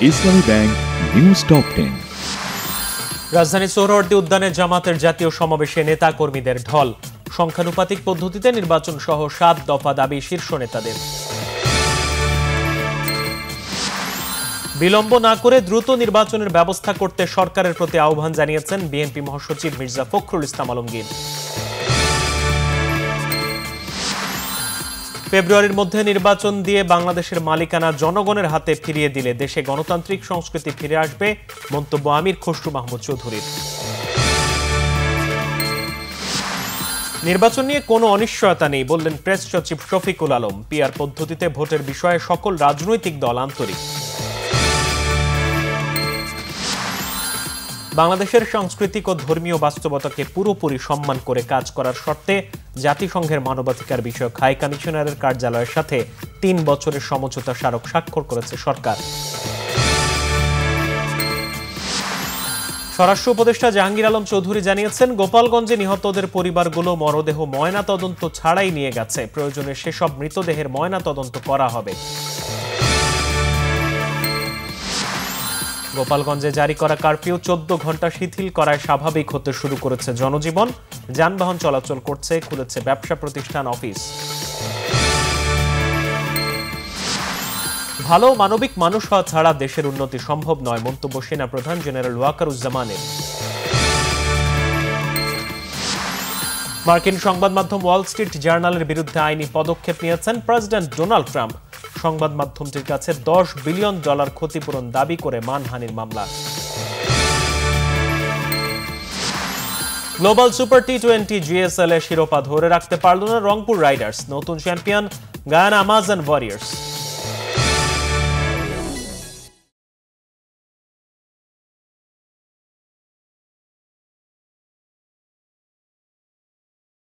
ইসলামী bank news top 10। রাজধানী সোহরাওয়ার্দী উদ্যানে জামাতের জাতীয় সমাবেশে নেতা কর্মীদের ঢল। সংখ্যানুপাতিক পদ্ধতিতে নির্বাচন সহ 7 দফা দাবি শীর্ষ নেতাদের। বিলম্ব না করে দ্রুত নির্বাচনের ব্যবস্থা করতে সরকারের প্রতি আহ্বান জানিয়েছেন বিএনপি মহাসচিব মির্জা ফখরুল ইসলাম আলমগীর। ফেব্রুয়ারির মধ্যে নির্বাচন দিয়ে বাংলাদেশের মালিকানা জনগণের হাতে ফিরিয়ে দিলে দেশে গণতান্ত্রিক সংস্কৃতি ফিরে আসবে, মন্তব্য আমির খসরু মাহমুদ চৌধুরীর। নির্বাচন নিয়ে কোনো অনিশ্চয়তা নেই বললেন প্রেস সচিব শফিকুল আলম। পিআর পদ্ধতিতে ভোটের বিষয়ে সকল রাজনৈতিক দল আন্তরিক। বাংলাদেশের সাংস্কৃতিক ও ধর্মীয় বাস্তবতাকে পুরোপুরি সম্মান করে কাজ করার শর্তে জাতিসংঘের মানবাধিকার বিষয়ক হাই কমিশনারের কার্যালয়ের সাথে 3 বছরের সমঝোতা স্মারক স্বাক্ষর করেছে সরকার। স্বরাষ্ট্র উপদেষ্টা জাহাঙ্গীর আলম চৌধুরী জানিয়েছেন, গোপালগঞ্জে নিহতদের পরিবারগুলো মরদেহ ময়না তদন্ত ছাড়াই নিয়ে গেছে। প্রয়োজনে সেসব মৃতদেহের ময়না তদন্ত করা হবে। গোপালগঞ্জে জারি করা কারফিউ 14 ঘন্টা শিথিল করায় স্বাভাবিক হতে শুরু করেছে জনজীবন। যানবাহন চলাচল করছে, খুলেছে ব্যবসা প্রতিষ্ঠান, অফিস। ভালো মানবিক মানুষ হওয়া ছাড়া দেশের উন্নতি সম্ভব নয়, মন্তব্য সেনা প্রধান জেনারেল ওয়াকারুজ্জামানের। মার্কিন সংবাদ মাধ্যম ওয়াল স্ট্রিট জার্নালের বিরুদ্ধে আইনি পদক্ষেপ নিয়েছেন প্রেসিডেন্ট ডোনাল্ড ট্রাম্প। সংবাদ মাধ্যমটির কাছে $10 বিলিয়ন ক্ষতিপূরণ দাবি করে মানহানির মামলা। গ্লোবাল সুপার টি20 জিএসএল এর শিরোপা ধরে রাখতে পারল না রংপুর রাইডার্স। নতুন চ্যাম্পিয়ন গায়ানা আমাজন ওয়ারিয়র্স।